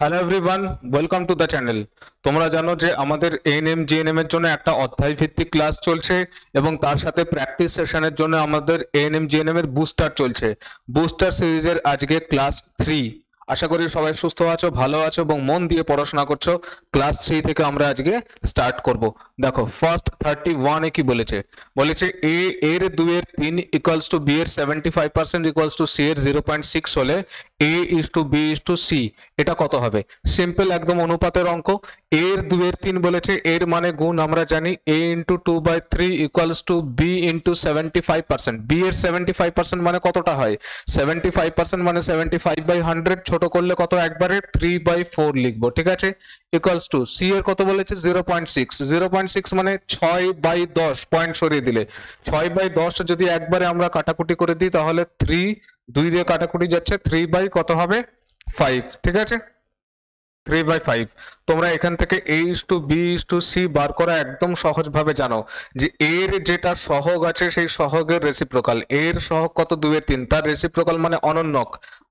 Hello everyone, welcome to the channel. তোমরা জানো যে আমাদের এএনএম জিএনএম এর জন্য একটা অধ্যায় ভিত্তিক ক্লাস চলছে এবং তার সাথে প্র্যাকটিস সেশনের জন্য আমাদের এএনএম জিএনএম এর বুস্টার চলছে। বুস্টার সিরিজের আজকে ক্লাস 3। আশা করি সবাই সুস্থ আছো, ভালো আছো এবং মন দিয়ে পড়াশোনা করছো। ক্লাস 3 থেকে আমরা আজকে স্টার্ট করব। দেখো ফার্স্ট 31 এ কি বলেছে, বলেছে এ এর 2 এর 3 ইকুয়ালস টু বি এর 75% ইকুয়ালস টু সি এর 0.6 হলে A is to B is to C এটা কত হবে? সিম্পল একদম অনুপাতের অঙ্ক। এর 2 এর 3 বলেছে, এর মানে গুণ আমরা জানি a into 2/3 equals to B into 75%। B এর 75% মানে কতটা হয়? 75% মানে 75/100, ছোট করলে কত একবারে 3/4 লিখবো, ঠিক আছে। ইকুয়ালস টু সি এর কত বলেছে 0.6। 0.6 মানে 6/10, পয়েন্ট সরিয়ে দিলে 6/10 যদি একবারে আমরা কাটাকুটি করে দিই তাহলে 3, 2 দিয়ে কাটাকুটি যাচ্ছে, 3 কত হবে 5, ঠিক আছে। 3/5। তোমরা এখান থেকে a is to b is to c বার করা একদম সহজভাবে জানো যে এর যেটা সহগ আছে সেই সহগের রেসিপ্রোকাল। এর সহগ কত 2 এর 3, তার রেসিপ্রোকাল মানে অনন্যক।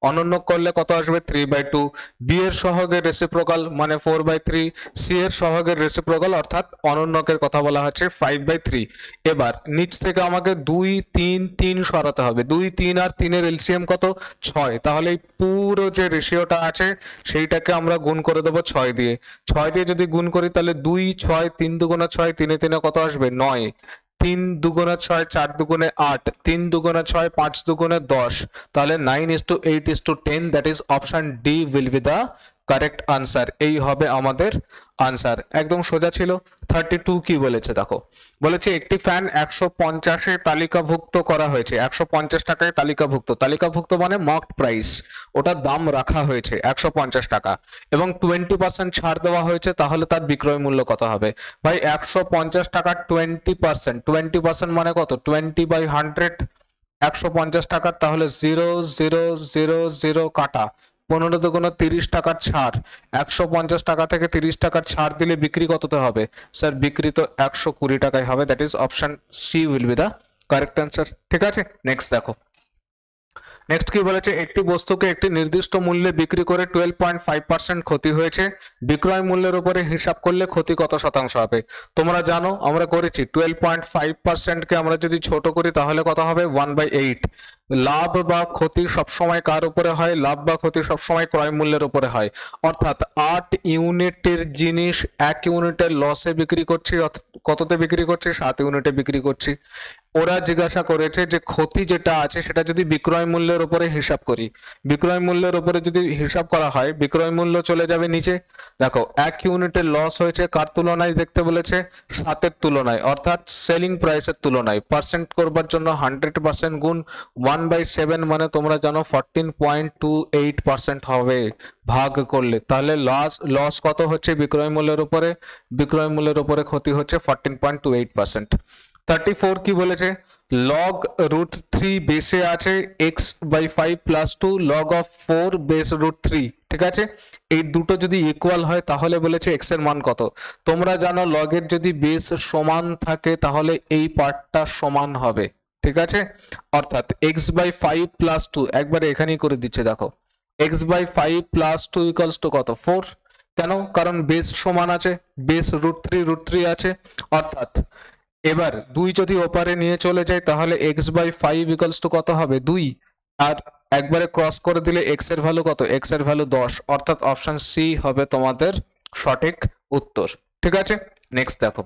অনন্যক করলে কত আসবে 3/2। b এর সহগের রেসিপ্রোকাল মানে 4/3। c এর সহগের রেসিপ্রোকাল অর্থাৎ অনন্যকের কথা বলা হচ্ছে 5/3। এবার নিচ থেকে আমাকে 2, 3, 3 সরাতে হবে। 2, 3 আর 3 এর এলসিএম কত 6। তাহলে এই পুরো যে রেশিওটা আছে সেইটাকে আমরা গুণ করে দেবো 6 দিয়ে। 6 দিয়ে যদি গুণ করি তাহলে 2, 6, 3 দুগুণা 6, 3 3 কত আসবে 9, 3 দুগুণা 6, 4 দুগুণে 8, 3 দুগুণা 6, 5 দুগুণে 10। তাহলে 9:8:10, that is option D will be the correct answer. এই হবে আমাদের আনসার, একদম সোজা ছিল। 32 কি বলেছে দেখো, বলেছে একটি ফ্যান 150-এ তালিকাভুক্ত করা হয়েছে। 150 টাকায় তালিকাভুক্ত। তালিকাভুক্ত মানে মার্কড প্রাইস, ওটার দাম রাখা হয়েছে 150 টাকা এবং 20% ছাড় দেওয়া হয়েছে, তাহলে তার বিক্রয় মূল্য কত হবে? ভাই 150 টাকার 20%, 20% মানে কত 20/100। 150 টাকার তাহলে 0,000 কাটা 15 দুগুণে 30 টাকার ছাড়। 150 টাকা থেকে 30 টাকার ছাড় দিলে বিক্রি কততে হবে? স্যার বিক্রি তো 120 টাকায় হবে, that is option C will be the correct answer, ঠিক আছে। নেক্সট দেখো, নেক্সট কি বলেছে, একটি বস্তুকে একটি নির্দিষ্ট মূল্যে বিক্রি করে 12.5% ক্ষতি হয়েছে। বিক্রয় মূল্যের উপরে হিসাব করলে ক্ষতি কত শতাংশ হবে? তোমরা জানো আমরা করেছি 12.5% কে আমরা যদি ছোট করি তাহলে কত হবে 1/8। লাভ বা ক্ষতি সবসময় কার উপরে হয়? লাভ বা ক্ষতি সবসময় ক্রয় মূল্যের উপরে হয়। অর্থাৎ 8 ইউনিটের জিনিস 1 ইউনিটের লসে বিক্রি করছি, কততে বিক্রি করছি 7 ইউনিটে বিক্রি করছি। ওরা জিজ্ঞাসা করেছে যে ক্ষতি যেটা আছে সেটা যদি বিক্রয় মূল্যের উপরে হিসাব করি, বিক্রয় মূল্যের উপরে যদি হিসাব করা হয় বিক্রয় মূল্য চলে যাবে নিচে। দেখো 1 ইউনিটের লস হয়েছে কার তুলনায় দেখতে বলেছে? 7-এর তুলনায়, অর্থাৎ সেলিং প্রাইসের তুলনায়। পার্সেন্ট করবার জন্য 100% গুণ 1/7 মানে তোমরা জানো 14.28% হবে ভাগ করলে। তাহলে লস কত হচ্ছে বিক্রয় মূল্যের উপরে? বিক্রয় মূল্যের উপরে ক্ষতি হচ্ছে 14.28%। 34 কি বলেছে, লগ √3 বেসে আছে x/5 plus 2 log of 4 base √3, ঠিক আছে। এই দুটো যদি ইকুয়াল হয় তাহলে বলেছে x এর মান কত? তোমরা জানো লগের যদি বেস সমান থাকে তাহলে এই পার্টটা সমান হবে, ঠিক আছে। অর্থাৎ x/5 প্লাস 2 একবারে এখানেই করে দিচ্ছে, দেখো x/5 প্লাস 2 ইকুয়ালস টু কত 4। কেন? কারণ বেস সমান আছে, বেস √3 আছে। অর্থাৎ এবার 2 যদি ওপারে নিয়ে চলে যায় তাহলে x/5 ইকুয়ালস টু কত হবে 2, আর একবারে ক্রস করে দিলে x এর ভ্যালু কত? x এর ভ্যালু 10, অর্থাৎ অপশন সি হবে তোমাদের সঠিক উত্তর, ঠিক আছে। নেক্সট দেখো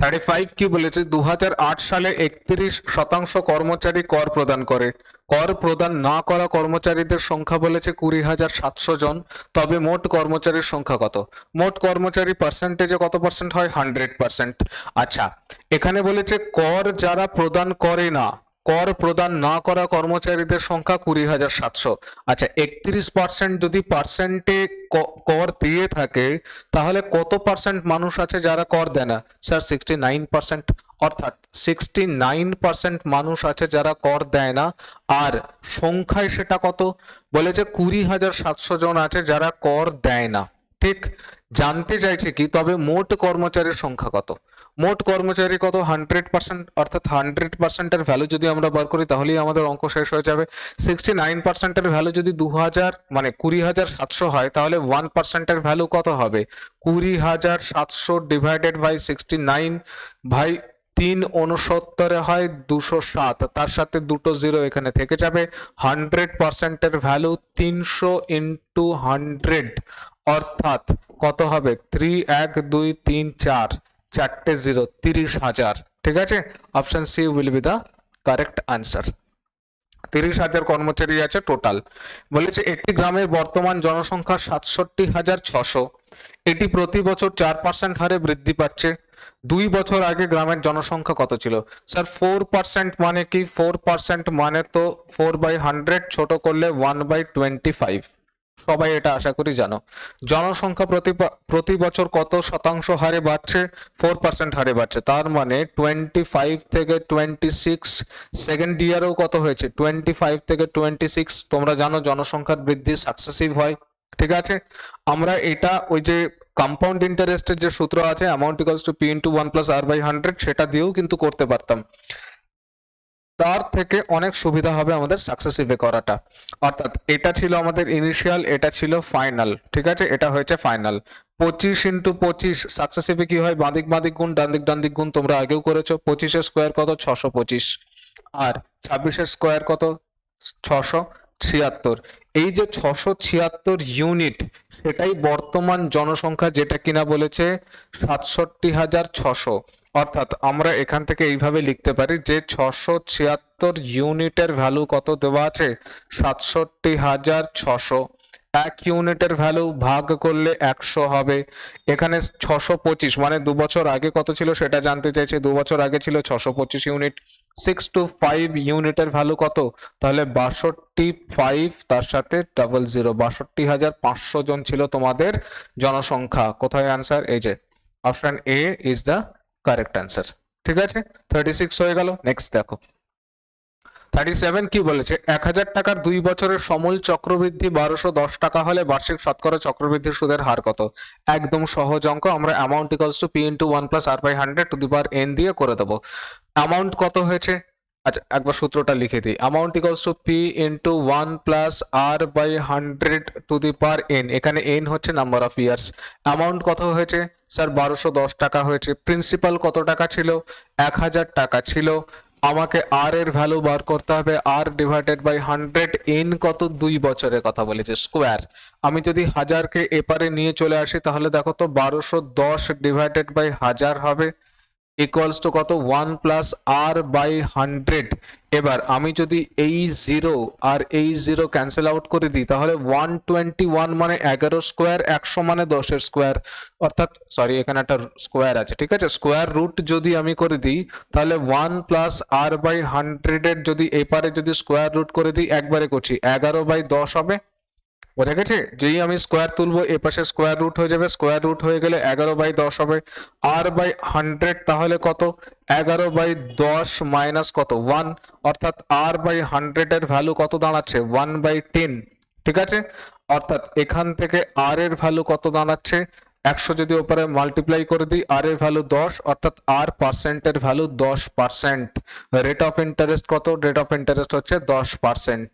35 কি বলেছে, 2008 সালে 31% কর্মচারী কর প্রদান করে। কর প্রদান না করা কর্মচারীদের সংখ্যা বলেছে 20,700 জন। তবে মোট কর্মচারীর সংখ্যা কত? মোট কর্মচারী পার্সেন্টেজে কত পার্সেন্ট হয়? 100%। আচ্ছা, এখানে বলেছে কর যারা প্রদান করে না, কর প্রদান না করা কর্মচারীদের সংখ্যা 20,700। আচ্ছা 31% যদি পার্সেন্টে কর দিয়ে থাকে তাহলে কত পার্সেন্ট মানুষ আছে যারা কর দেয় না? স্যার 69%। অর্থাৎ 69% মানুষ আছে যারা কর দেয় না। আর সংখ্যায় সেটা কত? বলেছে 20,700 জন আছে যারা কর দেয় না, ঠিক। জানতে চাইছে কি তবে মোট কর্মচারীর সংখ্যা কত? মোট কর্মচারী কত 100%, অর্থাৎ 100%-এর ভ্যালু যদি আমরা বার করি তাহলেই আমাদের অঙ্ক শেষ হয়ে যাবে। 69%-এর ভ্যালু যদি 2000 মানে 20,700 হয় তাহলে 1%-এর ভ্যালু কত হবে? 20,700 ডিভাইডেড বাই 69 ভাই 369 হয় 207, তার সাথে দুটো জিরো এখানে থেকে যাবে। 100%-এর ভ্যালু 300 ইন্টু 100 অর্থাৎ কত হবে? 3 1 2 3 4 চারটে জিরো 30,000। ঠিক আছে, option C will be the correct answer. 30,000 কর্মচারী আছে টোটাল। বলেছে একটি গ্রামের বর্তমান জনসংখ্যা 67,600, এটি প্রতি বছর 4% হারে বৃদ্ধি পাচ্ছে। 2 বছর আগে গ্রামের জনসংখ্যা কত ছিল? স্যার 4% মানে কি? 4% মানে তো 4/100 ছোট করলে 1/25, সবাই এটা আশা করি জানো। জনসংখ্যা প্রতি বছর কত শতাংশ হারে বাড়ছে? 4% হারে বাড়ছে, তার মানে 25 থেকে 26, সেকেন্ড ইয়ারেও কত হয়েছে? 25 থেকে 26। তোমরা জানো জনসংখ্যার বৃদ্ধি সাকসেসিভ হয়। ঠিক আছে, আমরা এটা ওই যে কম্পাউন্ড ইন্টারেস্টের যে সূত্র আছে amount equals to P into 1 plus R by 100, সেটা দিয়েও কিন্তু করতে পারতাম। তার থেকে অনেক সুবিধা হবে আমাদের সাকসেসিভে করাটা। অর্থাৎ এটা ছিল আমাদের ইনিশিয়াল, এটা ছিল ফাইনাল। ঠিক আছে, এটা হয়েছে ফাইনাল। 25 ইন্টু 25 সাকসেসিভে কি হয়? বাঁদিক বাঁদিক গুণ, ডান দিক গুণ, তোমরা আগেও করেছো। 25-এর স্কোয়ার কত? 625, আর 26-এর স্কোয়ার কত? 676। এই যে 676 ইউনিট, সেটাই বর্তমান জনসংখ্যা, যেটা কিনা বলেছে 67,600। অর্থাৎ আমরা এখান থেকে এইভাবে লিখতে পারি যে 676 ইউনিটের ভ্যালু কত দেওয়া আছে? 67,600। এক ইউনিটের ভ্যালু ভাগ করলে 100 হবে। এখানে 625 মানে 2 বছর আগে কত ছিল সেটা জানতে চাইছে। 2 বছর আগে ছিল 625 ইউনিট। 625 ইউনিটের ভ্যালু কত? তাহলে 62,5 তার সাথে 00, 62,500 জন ছিল তোমাদের জনসংখ্যা। কোথায় আনসার? এই যে option A is the correct answer. ঠিক আছে, 36 হয়ে গেল। নেক্সট দেখো 37 কি বলেছে? 1,000 টাকার 2 বছরের সমূল চক্রবৃদ্ধি 1210 টাকা হলে বার্ষিক শতকরা চক্রবৃদ্ধির সুদের হার কত? একদম সহজ অঙ্ক, আমরা amount equals to P into 1 plus R by 100 to the power N দিয়ে করে দেবো। অ্যামাউন্ট কত হয়েছে? আচ্ছা একবার সূত্রটা লিখে দিই। Amount equals to P into 1 plus R by 100 to the power N, এখানে এন হচ্ছে নাম্বার অফ ইয়ার্স। অ্যামাউন্ট কত হয়েছে? স্যার 1210 টাকা হয়েছে। প্রিন্সিপাল কত টাকা ছিল? 1,000 টাকা ছিল। আমাকে আর এর ভ্যালু বার করতে হবে, আর ডিভাইডেড বাই 100। এন কত? 2 বছরের কথা বলেছে, স্কোয়ার। আমি যদি 1000-কে এপারে নিয়ে চলে আসি তাহলে দেখো তো 1210 ডিভাইডেড বাই 1000 হবে ইকুয়ালস টু কত? 1 প্লাস আর বাই 100। এবার আমি যদি এই 0 আর এই 0 ক্যান্সেল আউট করে দিই তাহলে 121 মানে 11 স্কোয়ার, 100 মানে 10-এর স্কোয়ার। অর্থাৎ সরি, এখানে একটা স্কোয়ার আছে। ঠিক আছে, স্কোয়ার রুট যদি আমি করে দিই তাহলে 1 প্লাস আর বাই 100-এর যদি এপারে যদি স্কোয়ার রুট করে দিই, একবারে করছি, 11/10 হবে। বোঝা গেছে? যেই আমি স্কোয়ার তুলবো এ পাশে স্কোয়ার রুট হয়ে যাবে, স্কোয়ার রুট হয়ে গেলে 11/10 হবে। আর বাই 100 তাহলে কত? 11/10 মাইনাস কত? 1, অর্থাৎ আর বাই 100 এর ভ্যালু কত দাঁড়াচ্ছে? 1/10। ঠিক আছে, অর্থাৎ এখান থেকে আর এর ভ্যালু কত দাঁড়াচ্ছে? 100 যদি ওপরে মাল্টিপ্লাই করে দিই, আর এর ভ্যালু 10, অর্থাৎ আর পার্সেন্টের ভ্যালু 10%। রেট অফ ইন্টারেস্ট কত? রেট অফ ইন্টারেস্ট হচ্ছে 10%।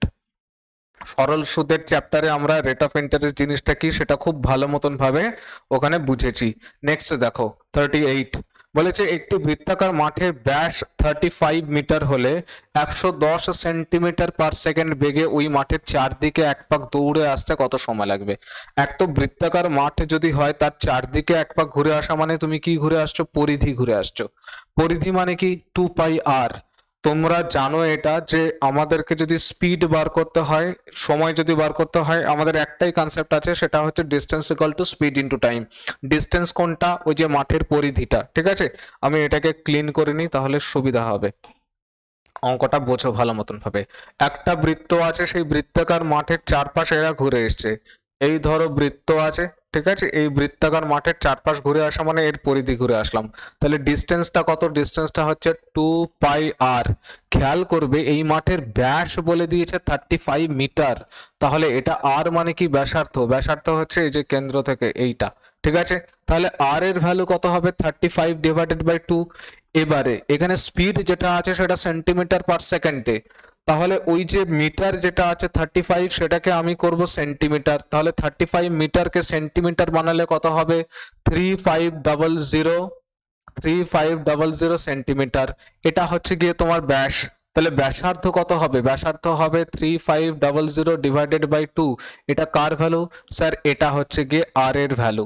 সরল সুদের চ্যাপ্টারে আমরা রেট অফ ইন্টারেস্ট জিনিসটা কি সেটা খুব ভালো মতন ভাবে ওখানে বুঝেছি। নেক্সট দেখো 38 বলেছে একটি বৃত্তাকার মাঠের ব্যাস 35 মিটার হলে 110 সেন্টিমিটার পার সেকেন্ড বেগে ওই মাঠের চারদিকে এক পাক দৌড়ে আসতে কত সময় লাগবে? এক তো বৃত্তাকার মাঠ যদি হয় তার চারদিকে এক পাক ঘুরে আসা মানে তুমি কি ঘুরে আসছো? পরিধি ঘুরে আসছো। পরিধি মানে কি? 2πr। তোমরা জানো এটা যে আমাদেরকে যদি স্পিড বার করতে হয়, সময় যদি বার করতে হয়, আমাদের একটাই কনসেপ্ট আছে, সেটা হচ্ছে distance equal to speed into time. Distance কোনটা? ওই যে মাঠের পরিধিটা। ঠিক আছে, আমি এটাকে ক্লিন করে নিই তাহলে সুবিধা হবে, অঙ্কটা বোঝো ভালো মতন ভাবে। একটা বৃত্ত আছে, সেই বৃত্তাকার মাঠের চারপাশে এরা ঘুরে এসছে। এই ধরো বৃত্ত আছে, ঠিক আছে, এই বৃত্তাকার মাঠের চারপাশ ঘুরে আসা মানে এর পরিধি ঘুরে আসলাম। তাহলে ডিস্টেন্সটা কত? ডিস্টেন্সটা হচ্ছে 2πr। খেয়াল করবে এই মাঠের ব্যাস বলে দিয়েছে 35 মিটার, তাহলে এটা আর মানে কি? ব্যাসার্ধ। ব্যাসার্ধ হচ্ছে এই যে কেন্দ্র থেকে এইটা, ঠিক আছে। তাহলে আর এর ভ্যালু কত হবে? 35 ডিভাইডেড বাই 2। এবারে এখানে স্পিড যেটা আছে সেটা সেন্টিমিটার পার সেকেন্ডে, তাহলে ওই যে মিটার যেটা আছে 35 সেটাকে আমি করব সেন্টিমিটার, তাহলে 35 মিটারকে সেন্টিমিটার বানালে কত হবে? 3500 সেন্টিমিটার। এটা হচ্ছে গিয়ে তোমার ব্যাস। তাহলে ব্যাসার্ধ কত হবে? ব্যাসার্ধ হবে 3500 ডিভাইডেড বাই 2। এটা কার ভ্যালু? স্যার এটা হচ্ছে গিয়ে আর এর ভ্যালু।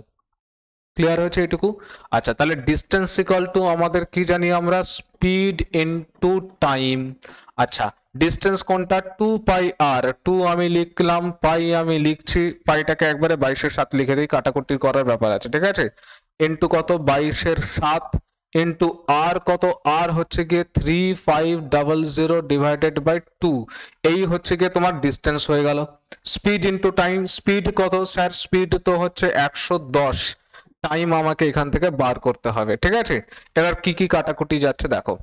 ক্লিয়ার হয়েছে এটুকু? আচ্ছা, তাহলে ডিস্টেন্স ইকুয়াল টু আমাদের কি জানি আমরা? Speed into time. আচ্ছা, ডিস্টেন্স কোনটা? 2πr। 2 আমি লিখলাম, পাই আমি লিখছি, পাইটাকে একবারে 22-এর 7 লিখে দিই, কাটাকুটি করার ব্যাপার আছে, ঠিক আছে। ইনটু কত? 22-এর 7 ইনটু আর কত? আর হচ্ছে গিয়ে 3500 ডিভাইডেড বাই 2। এই হচ্ছে গিয়ে তোমার ডিস্টেন্স হয়ে গেল। স্পিড ইনটু টাইম, স্পিড কত? স্যার স্পিড তো হচ্ছে 110, টাইম আমাকে এখান থেকে বার করতে হবে, ঠিক আছে। এবার কি কি কাটাকুটি যাচ্ছে দেখো।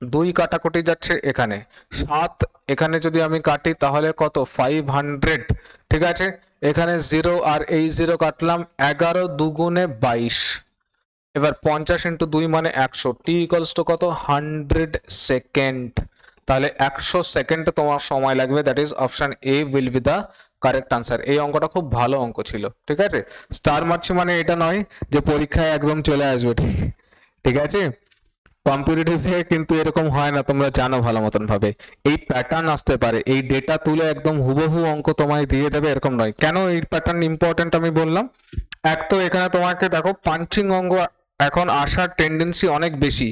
2 কাটাকুটি যাচ্ছে এখানে, 7 এখানে যদি আমি কাটি তাহলে কত? 500, ঠিক আছে। এখানে 0 আর এই 0 কাটলাম, 11 দুগুণে 22। এবার 50 ইন্টু 2 মানে 100। টি ইকুয়ালস টু কত? 100 সেকেন্ড। তাহলে 100 সেকেন্ড তোমার সময় লাগবে। That is option A will be the correct answer. এই অঙ্কটা খুব ভালো অঙ্ক ছিল, ঠিক আছে। স্টার মারছি মানে এটা নয় যে পরীক্ষায় একদম চলে আসবে, ঠিক আছে। কম্পিটিটিভে কিন্তু এরকম হয় না, তোমরা জানো ভালো মতন ভাবে। এই প্যাটার্ন আসতে পারে, এই ডেটা তুলে একদম হুবহু অঙ্ক তোমায় দিয়ে দেবে এরকম নয়। কেন এই প্যাটার্ন ইম্পর্টেন্ট আমি বললাম? এক তো এখানে তোমাকে দেখো পাঞ্চিং অঙ্ক এখন আসার টেন্ডেন্সি অনেক বেশি।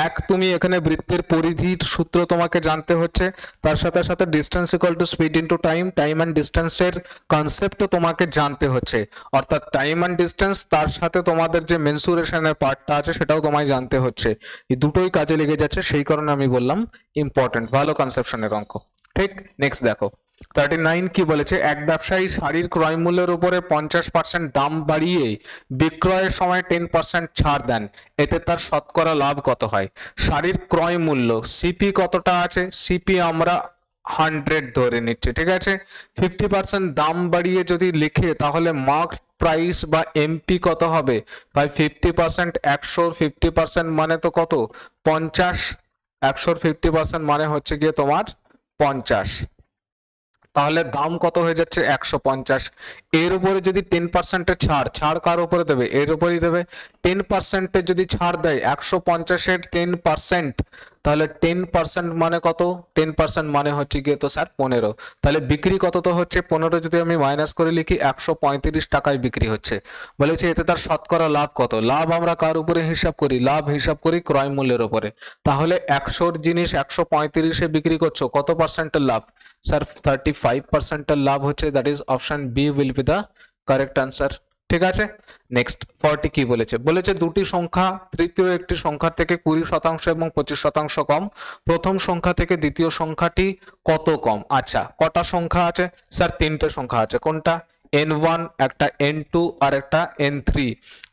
এক, তুমি এখানে বৃত্তের পরিধির সূত্র তোমাকে জানতে হচ্ছে, তার সাথে সাথে distance equal to speed into time, time and ডিস্টেন্সের কনসেপ্টও তোমাকে জানতে হচ্ছে। অর্থাৎ টাইম অ্যান্ড ডিস্টেন্স তার সাথে তোমাদের যে মেনসুরেশনের পার্টটা আছে সেটাও তোমায় জানতে হচ্ছে। এই দুটোই কাজে লেগে যাচ্ছে, সেই কারণে আমি বললাম ইম্পর্টেন্ট, ভালো কনসেপশনের অঙ্ক, ঠিক। নেক্সট দেখো 39 কি বলেছে? এক ব্যবসায়ী শাড়ির ক্রয় মূল্যের উপরে 50% দাম বাড়িয়ে বিক্রয়ের সময় 10% ছাড় দেন, এতে তার শতকরা লাভ কত হয়? শাড়ির ক্রয় মূল্য সিপি কতটা আছে? সিপি আমরা 100 ধরে নিচ্ছি, ঠিক আছে। 50% দাম বাড়িয়ে যদি লিখে তাহলে মার্ক প্রাইস বা এমপি কত হবে? ভাই 50% 100 50% মানে তো কত? 50। 100 50% মানে হচ্ছে গিয়ে তোমার 50, তাহলে দাম কত হয়ে যাচ্ছে? 150। এর উপরে যদি 10% ছাড়, ছাড় কার উপরে দেবে? এর উপরেই দেবে। 10% যদি ছাড় দেয় 150-এর 10%, তাহলে 10% মানে কত? 10% মানে হচ্ছে গিয়ে তো স্যার 15। তাহলে বিক্রি কত তো হচ্ছে? 15 যদি আমি মাইনাস করে লিখি 135 টাকায় বিক্রি হচ্ছে। বলেছে এতে তার শতকরা লাভ কত? লাভ আমরা কার উপরে হিসাব করি? লাভ হিসাব করি ক্রয় মূল্যের উপরে। তাহলে 100-র জিনিস 135-এ বিক্রি করছো, কত পার্সেন্টের লাভ? স্যার 35%-এর লাভ হচ্ছে। That is option B will be the correct answer, ঠিক আছে। নেক্সট 40 কি বলেছে? বলেছে দুটি সংখ্যা তৃতীয় একটি সংখ্যার থেকে 20% এবং 25% কম, প্রথম সংখ্যা থেকে দ্বিতীয় সংখ্যাটি কত কম? আচ্ছা, কটা সংখ্যা আছে? স্যার 3টে সংখ্যা আছে। কোনটা? n1, একটা n2 আর একটা n3।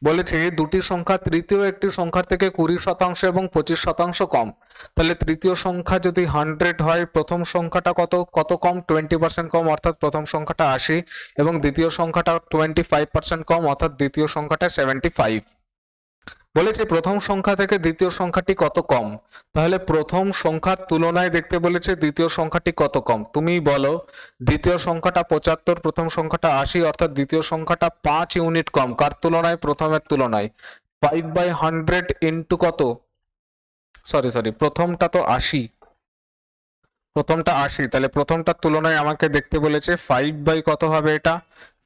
বলেছে দুটি সংখ্যা তৃতীয় একটি সংখ্যার থেকে 20% এবং 25% কম। তাহলে তৃতীয় সংখ্যা যদি 100 হয়, প্রথম সংখ্যাটা কত কম? 20% কম, অর্থাৎ প্রথম সংখ্যাটা 80, এবং দ্বিতীয় সংখ্যাটা 25% কম, অর্থাৎ দ্বিতীয় সংখ্যাটা 75। বলেছে প্রথম সংখ্যা থেকে দ্বিতীয় সংখ্যাটি কত কম। তাহলে প্রথম সংখ্যার তুলনায় দেখতে বলেছে দ্বিতীয় সংখ্যাটি কত কম। তুমি বলো, দ্বিতীয় সংখ্যাটা 75, প্রথম সংখ্যাটা 80, অর্থাৎ দ্বিতীয় সংখ্যাটা 5 ইউনিট কম কার তুলনায়? প্রথমের তুলনায়। 5/100 ইন্টু কত? সরি, প্রথমটা তো 80, প্রথমটা 80, তাহলে প্রথমটার তুলনায় আমাকে দেখতে বলেছে 5 কত হবে? এটা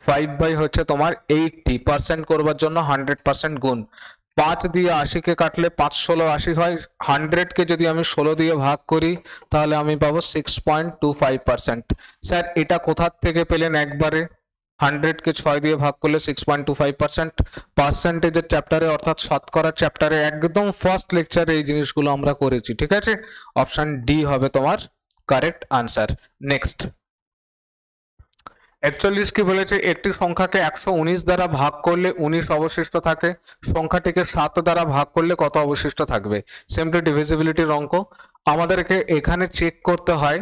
5 হচ্ছে তোমার 80% করবার জন্য 100% গুণ। 5 দিয়ে 80-কে কাটলে 5 16 80 হয়। 100-কে যদি আমি 16 দিয়ে ভাগ করি তাহলে আমি পাবো 6.25%। স্যার এটা কোথা থেকে পেলেন একবারে? 100-কে 6 দিয়ে ভাগ করলে 6.25%। পার্সেন্টেজের চ্যাপ্টারে, অর্থাৎ শতকরা চ্যাপ্টারে একদম ফার্স্ট লেকচারে এই জিনিসগুলো আমরা করেছি, ঠিক আছে। অপশন ডি হবে তোমার কারেক্ট আনসার। নেক্সট 41 কি বলেছে, একটি সংখ্যাকে 119 দ্বারা ভাগ করলে 19 অবশিষ্ট থাকে, সংখ্যাটিকে 7 দ্বারা ভাগ করলে কত অবশিষ্ট থাকবে? সিম্পলি ডিভিজিবিলিটির অঙ্ক। আমাদেরকে এখানে চেক করতে হয়,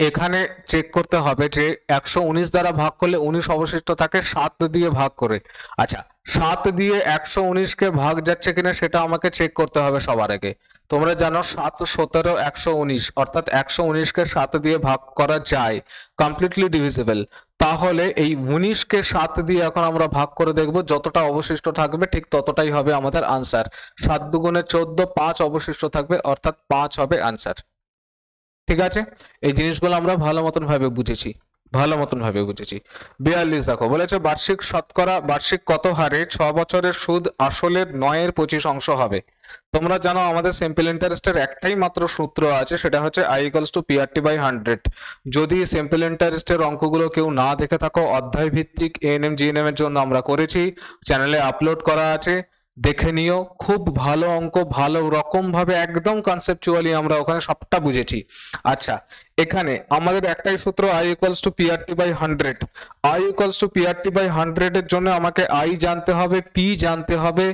এখানে চেক করতে হবে যে 119 দ্বারা ভাগ করলে 19 অবশিষ্ট থাকে 7 দিয়ে ভাগ করে। আচ্ছা, 7 দিয়ে 119 কে ভাগ যাচ্ছে কিনা সেটা আমাকে চেক করতে হবে সবার আগে। তোমরা জানো 7 17 119, অর্থাৎ 119 কে 7 দিয়ে ভাগ করা যায়, কমপ্লিটলি ডিভিজিবল। তাহলে এই 19 কে 7 দিয়ে এখন আমরা ভাগ করে দেখব, যতটা অবশিষ্ট থাকবে ঠিক ততটাই হবে আমাদের আনসার। 7 দুগুণে 14, 5 অবশিষ্ট থাকবে, অর্থাৎ 5 হবে আনসার। ঠিক আছে, এই জিনিসগুলো আমরা ভালো মতন ভাবে বুঝেছি, ভালো মতন ভাবে বুঝেছি। 42 দেখো বলেছে বার্ষিক শতকরা বার্ষিক কত হারে 6 বছরের সুদ আসলের 9/25 অংশ হবে? তোমরা জানো আমাদের সিম্পল ইন্টারেস্টের একটাই মাত্র সূত্র আছে, সেটা হচ্ছে I = PRT/100। যদি সিম্পল ইন্টারেস্টের অঙ্কগুলো কেউ না দেখে থাকো, অধ্যায় ভিত্তিক এএনএম জিএনএম এর জন্য আমরা করেছি, চ্যানেলে আপলোড করা আছে, দেখে নিও। খুব ভালো অঙ্ক, ভালো রকম ভাবে একদম কনসেপচুয়ালি আমরা ওখানে সবটা বুঝেছি। আচ্ছা, এখানে আমাদের একটাই সূত্র I = PRT/100। I = PRT/100 এর জন্য আমাকে I জানতে হবে, P জানতে হবে,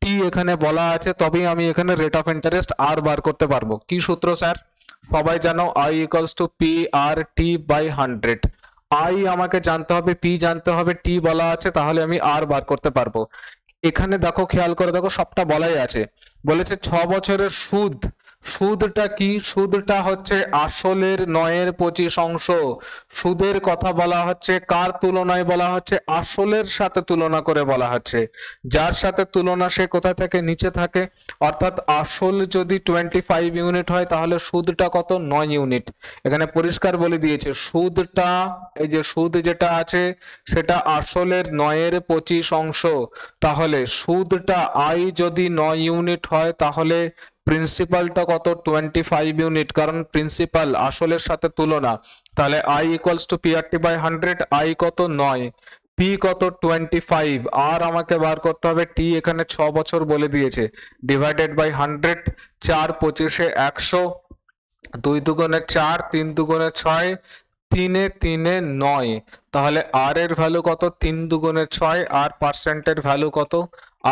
T এখানে বলা আছে, তবেই আমি এখানে রেট অফ ইন্টারেস্ট আর বার করতে পারবো। কি সূত্র স্যার? সবাই জানো I = PRT/100। I আমাকে জানতে হবে, P জানতে হবে, T বলা আছে, তাহলে আমি আর বার করতে পারবো। এখানে দেখো, খেয়াল করে দেখো, সবটা বলাই আছে। বলেছে 6 বছরের সুদ, সুদটা কি? সুদটা হচ্ছে আসলের 9/25 অংশ। সুদের কথা বলা হচ্ছে, কার তুলনায় বলা হচ্ছে? আসলের সাথে তুলনা করে বলা হচ্ছে। যার সাথে তুলনা সে কোথা থেকে? নিচে থাকে। অর্থাৎ আসল যদি 25 ইউনিট হয় তাহলে সুদটা কত? 9 ইউনিট। এখানে পরিষ্কার বলে দিয়েছে সুদটা, এই যে সুদ যেটা আছে সেটা আসলের 9/25 অংশ। তাহলে সুদটা I যদি 9 ইউনিট হয় তাহলে প্রিন্সিপালটা কত? 25 ইউনিট, কারণ প্রিন্সিপাল আসলের সাথে তুলনা। তাহলে I = PRT/100। I কত? 9, P কত? 25, আর আমাকে বার করতে হবে T, এখানে 6 বছর বলে দিয়েছে, ডিভাইডেড বাই 100। 4 25 100, 2 দুগুণে 4, 3 দুগুণে 6, 3 3 9। তাহলে আর এর ভ্যালু কত? 3 দুগুণে 6। আর পার্সেন্টের ভ্যালু কত?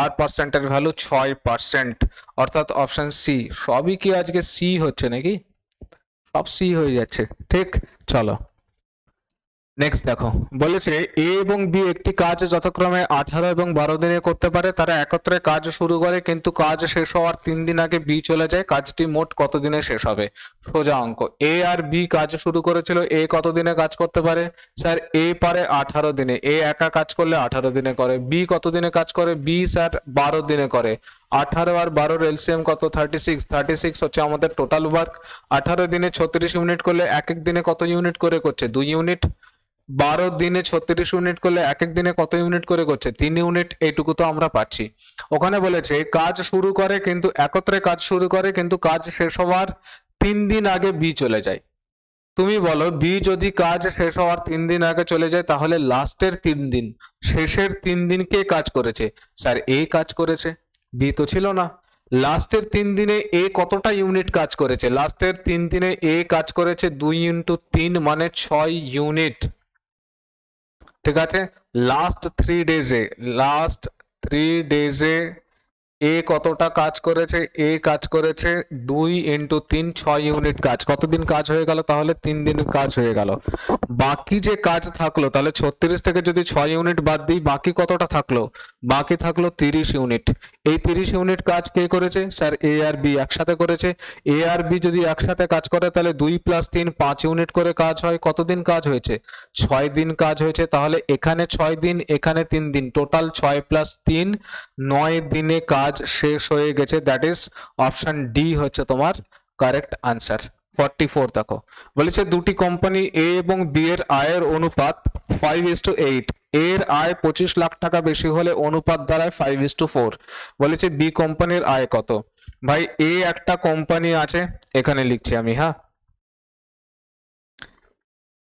আর পার্সেন্টের ভ্যালু 6%, অর্থাৎ অপশন সি। সবই কি আজকে সি হচ্ছে নাকি? সব সি হয়ে যাচ্ছে, ঠিক। চলো নেক্সট দেখো, বলেছে এ এবং বি একটি কাজ যথাক্রমে 18 এবং 12 দিনে করতে পারে। তারা একত্রে কাজ শুরু করে, কিন্তু কাজ শেষ হওয়ার 3 দিন আগে বি চলে যায়। কাজটি মোট কত দিনে শেষ হবে? সোজা অঙ্ক। এ আর বি কাজ শুরু করেছিল, এ কত দিনে কাজ করতে পারে? স্যার এ পারে 18 দিনে, এ একা কাজ করলে 18 দিনে করে। বি কত দিনে কাজ করে? বি স্যার 12 দিনে করে। 18 আর 12 এলসিএম কত? 36। 36 হচ্ছে আমাদের টোটাল ওয়ার্ক। 18 দিনে 36 ইউনিট করলে এক এক দিনে কত ইউনিট করে করছে? 2 ইউনিট। 12 দিনে 36 ইউনিট করলে এক এক দিনে কত ইউনিট করে করছে? 3 ইউনিট। এইটুকু তো আমরা পাচ্ছি। ওখানে বলেছে কাজ শুরু করে, কিন্তু একত্রে কাজ শুরু করে, কিন্তু কাজ শেষ হওয়ার 3 দিন আগে বি চলে যায়। তুমি বলো, বি যদি কাজ শেষ হওয়ার 3 দিন আগে চলে যায় তাহলে লাস্টের 3 দিন, শেষের 3 দিন কে কাজ করেছে? স্যার এ কাজ করেছে, বি তো ছিল না। লাস্টের 3 দিনে এ কতটা ইউনিট কাজ করেছে? লাস্টের 3 দিনে এ কাজ করেছে 2 × 3 মানে 6 ইউনিট। ঠিক আছে, লাস্ট 3 ডেজে, লাস্ট 3 ডেজে এ কতটা কাজ করেছে? এ কাজ করেছে 2 × 3 6 ইউনিট কাজ। কতদিন কাজ হয়ে গেল? তাহলে 3 দিনের কাজ হয়ে গেল। বাকি যে কাজ থাকলো, তাহলে 36 থেকে যদি 6 ইউনিট বাদ দিই, বাকি কতটা থাকলো? বাকি থাকলো 30 ইউনিট। এই 30 ইউনিট কাজ কে করেছে? স্যার এ আর বি একসাথে করেছে। এ আর বি যদি একসাথে কাজ করে তাহলে 2 + 3 5 ইউনিট করে কাজ হয়। কতদিন কাজ হয়েছে? 6 দিন কাজ হয়েছে। তাহলে এখানে 6 দিন, এখানে 3 দিন, টোটাল 6 + 3 9 দিনে কাজ শেষ হয়ে গেছে। দ্যাট ইজ অপশন ডি হচ্ছে তোমার কারেক্ট আনসার। 44 দেখো, বলেছে দুটি কোম্পানি এ এবং বি এর আয়ের অনুপাত 5:8। এর আয় 25 লাখ টাকা বেশি হলে অনুপাত দাঁড়ায় 5:4। বলেছে বি কোম্পানির আয় কত? ভাই এ একটা কোম্পানি আছে, এখানে লিখছি আমি, হ্যাঁ,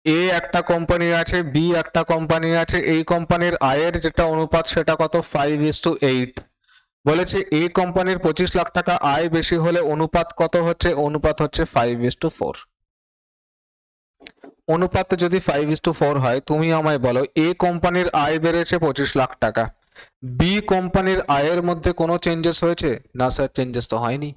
এ একটা কোম্পানি আছে, বি একটা কোম্পানি আছে। এই কোম্পানির আয়ের যেটা অনুপাত সেটা কত? 5:8। বলেছে এ কোম্পানির 25 লাখ টাকা আয় বেশি হলে অনুপাত কত হচ্ছে? অনুপাত হচ্ছে 5:4। অনুপাতে যদি 5:4 হয়, তুমি আমায় বলো এ কোম্পানির আয় বেড়েছে 25 লাখ টাকা, বি কোম্পানির আয়ের মধ্যে কোনো চেঞ্জেস হয়েছে? না স্যার, চেঞ্জেস তো হয়নি।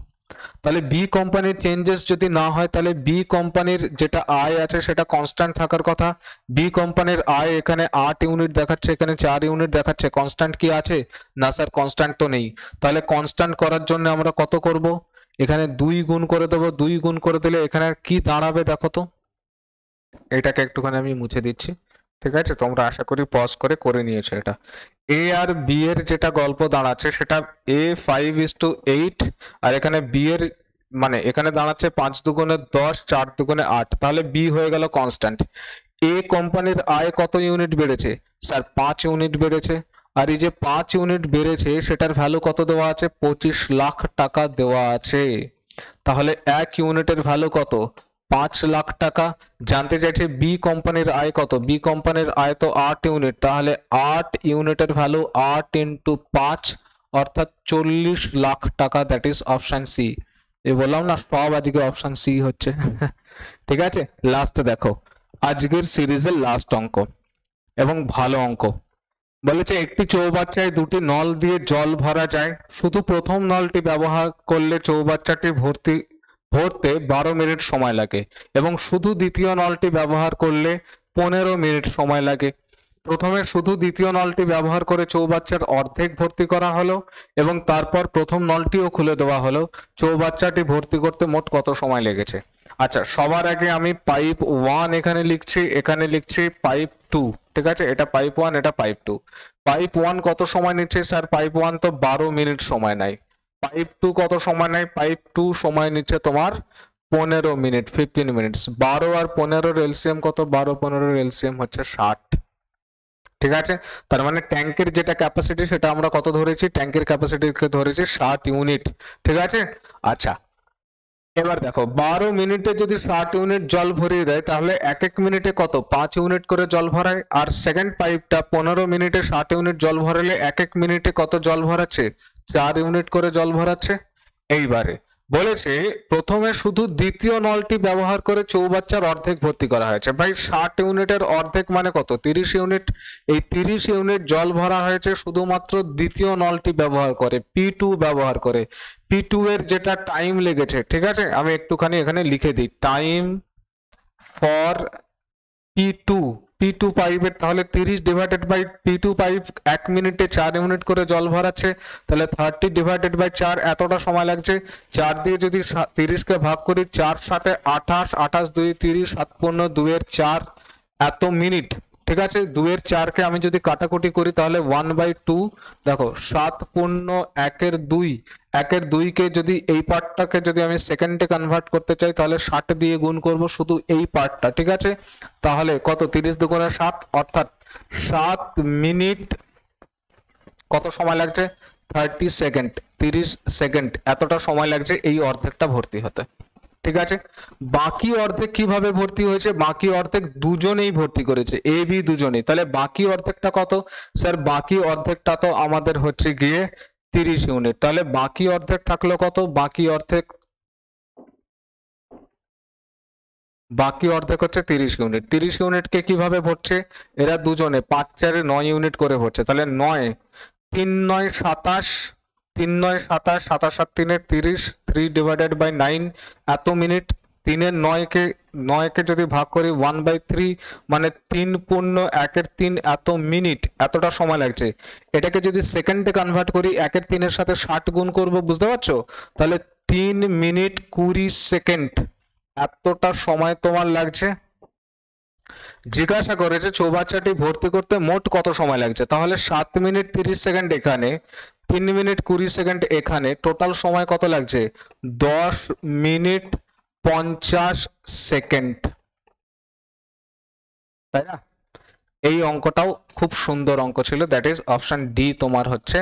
তাহলে বি কোম্পানির চেঞ্জেস যদি না হয়, তাহলে বি কোম্পানির যেটা আয় আছে সেটা কনস্ট্যান্ট থাকার কথা। বি কোম্পানির আয় এখানে 8 ইউনিট দেখাচ্ছে, এখানে 4 ইউনিট দেখাচ্ছে, কনস্ট্যান্ট কি আছে? না স্যার, কনস্ট্যান্ট তো নেই। তাহলে কনস্ট্যান্ট করার জন্য আমরা কত করব? এখানে 2 গুণ করে দেবো। 2 গুণ করে দিলে এখানে কি দাঁড়াবে দেখো তো। এটাকে একটুখানি আমি মুছে দিচ্ছি, ঠিক আছে? তোমরা আশা করি পজ করে নিয়েছো এটা। এ আর বি এর যেটা গল্প দাঁড়াচ্ছে সেটা এ 5:8, আর এখানে বি এর মানে এখানে দাঁড়াচ্ছে 5 দুগুণে 10, 4 দুগুণে 8, তাহলে বি হয়ে গেল কনস্ট্যান্ট। এ কোম্পানির আয় কত ইউনিট বেড়েছে? স্যার 5 ইউনিট বেড়েছে। আর এই যে 5 ইউনিট বেড়েছে সেটার ভ্যালু কত দেওয়া আছে? 25 লাখ টাকা দেওয়া আছে। তাহলে 1 ইউনিটের ভ্যালু কত? 5 লাখ টাকা। জানতে চাইছে বি কোম্পানির আয় কত? বি কোম্পানির আয় তো 8 ইউনিট, তাহলে 8 ইউনিটের ভ্যালু 8 ইন্টু 5 অর্থাৎ 40 লাখ টাকা। That is option C. এই বললাম না, সব আজকে অপশন সি হচ্ছে। ঠিক আছে, লাস্ট দেখো আজকের সিরিজের লাস্ট অঙ্ক এবং ভালো অঙ্ক। বলেছে একটি চৌবাচ্চায় দুটি নল দিয়ে জল ভরা যায়, শুধু প্রথম নলটি ব্যবহার করলে চৌবাচ্চাটি ভরতে 12 মিনিট সময় লাগে এবং শুধু দ্বিতীয় নলটি ব্যবহার করলে 15 মিনিট সময় লাগে। প্রথমে শুধু দ্বিতীয় নলটি ব্যবহার করে চৌবাচ্চার অর্ধেক ভর্তি করা হলো এবং তারপর প্রথম নলটিও খুলে দেওয়া হলো। চৌবাচ্চাটি ভর্তি করতে মোট কত সময় লেগেছে? আচ্ছা, সবার আগে আমি পাইপ 1 এখানে লিখছি, এখানে লিখছি পাইপ 2। ঠিক আছে, এটা পাইপ 1, এটা পাইপ 2। পাইপ 1 কত সময় নিচ্ছে? স্যার পাইপ 1 তো 12 মিনিট সময় নেয়। পাইপ 2 কত সময় নেয়? পাইপ 2 সময় নিচ্ছে তোমার 15 মিনিট, 15 মিনিটস। 12 আর 15 এলসিএম কত? 12 15 এলসিএম হচ্ছে 60। ঠিক আছে, তার মানে ট্যাঙ্কের যেটা ক্যাপাসিটি সেটা আমরা কত ধরেছি? ট্যাঙ্কের ক্যাপাসিটিকে ধরেছি 60 ইউনিট। ঠিক আছে, আচ্ছা এবার দেখো 12 মিনিটে যদি 60 ইউনিট জল ভরিয়ে দেয় তাহলে এক এক মিনিটে কত? 5 ইউনিট করে জল ভরায়। আর সেকেন্ড পাইপটা 15 মিনিটে 60 ইউনিট জল ভরালে এক এক মিনিটে কত জল ভরাচ্ছে? 4 ইউনিট করে জল ভরাচ্ছে। এইবারে বলেছে প্রথমে শুধু দ্বিতীয় নলটি ব্যবহার করে চৌবাচ্চার অর্ধেক ভর্তি করা হয়েছে। ভাই 60 ইউনিটের অর্ধেক মানে কত? 30 ইউনিট। এই 30 ইউনিট জল ভরা হয়েছে শুধুমাত্র দ্বিতীয় নলটি ব্যবহার করে, P2 ব্যবহার করে। P2 এর যেটা টাইম লেগেছে, ঠিক আছে আমি একটুখানি এখানে লিখে দিই, টাইম ফর P2 পাইপের, তাহলে 30 ডিভাইডেড বাই P2 পাইপ 1 মিনিটে 4 ইউনিট করে জল ভরাচ্ছে, তাহলে 30 ডিভাইডেড বাই 4 এতটা সময় লাগছে। 4 দিয়ে যদি 30 কে ভাগ করি, 4 সাথে 28, 28 2 30, 7 পূর্ণ 2 এর 4 এত মিনিট। ঠিক আছে, 2 এর 4 কে আমি যদি কাটাকুটি করি তাহলে 1/2। দেখো 7 পূর্ণ 1 এর 2, 1 এর 2 কে যদি এই পার্টটাকে যদি আমি সেকেন্ডে কনভার্ট করতে চাই তাহলে 60 দিয়ে গুণ করব শুধু এই পার্টটা। ঠিক আছে, তাহলে কত? 30 দুগুণে 7 অর্থাৎ 7 মিনিট কত সময় লাগছে? 30 সেকেন্ড, 30 সেকেন্ড এতটা সময় লাগছে এই অর্ধেকটা ভর্তি হতে। ঠিক আছে, বাকি অর্ধেক কিভাবে ভর্তি হয়েছে? বাকি অর্ধেক দুজনেই ভর্তি করেছে, এ বি দুজনেই। তাহলে বাকি অর্ধেকটা কত? স্যার বাকি অর্ধেকটা তো আমাদের হচ্ছে গিয়ে 30 ইউনিট। তাহলে বাকি অর্ধেক থাকলো কত? বাকি অর্ধেক হচ্ছে 30 ইউনিট। 30 ইউনিটকে কিভাবে ভরছে? এরা দুজনে 5 4 9 ইউনিট করে ভরছে। তাহলে 9 3 9 27, 3 9 27, 27 7 3 30, 3 ডিভাইডেড বাই 9 এত মিনিট। 3 এর 9 কে যদি ভাগ করি 1/3 মানে 3 পূর্ণ 1 এর 3 এত মিনিট, এতটা সময় লাগছে। এটাকে যদি সেকেন্ডে কনভার্ট করি 1 এর 3 এর সাথে 60 গুণ করব, বুঝতে পারছো? তাহলে 3 মিনিট 20 সেকেন্ড এতটা সময় তোমার লাগছে। জিজ্ঞাসা করেছে চৌবাচ্চাটি ভর্তি করতে মোট কত সময় লাগছে, তাহলে 7 মিনিট 30 সেকেন্ড এখানে, 3 মিনিট 20 সেকেন্ড এখানে, টোটাল সময় কত লাগছে? 10 মিনিট 50 সেকেন্ড। তাই না? এই অঙ্কটাও খুব সুন্দর অঙ্ক ছিল। দ্যাট ইজ অপশন ডি তোমার হচ্ছে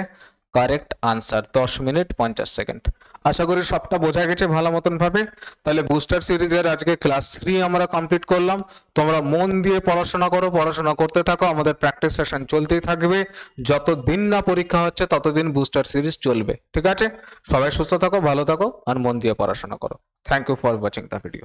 কারেক্ট আনসার, 10 মিনিট 50 সেকেন্ড। আশা করি সবটা বোঝা গেছে ভালো মতন ভাবে। তাহলে বুস্টার সিরিজের আজকে ক্লাস 3 আমরা কমপ্লিট করলাম। তোমরা মন দিয়ে পড়াশোনা করো, পড়াশোনা করতে থাকো, আমাদের প্র্যাকটিস সেশন চলতেই থাকবে। যতদিন না পরীক্ষা হচ্ছে ততদিন বুস্টার সিরিজ চলবে। ঠিক আছে, সবাই সুস্থ থাকো, ভালো থাকো আর মন দিয়ে পড়াশোনা করো। Thank you for watching the video.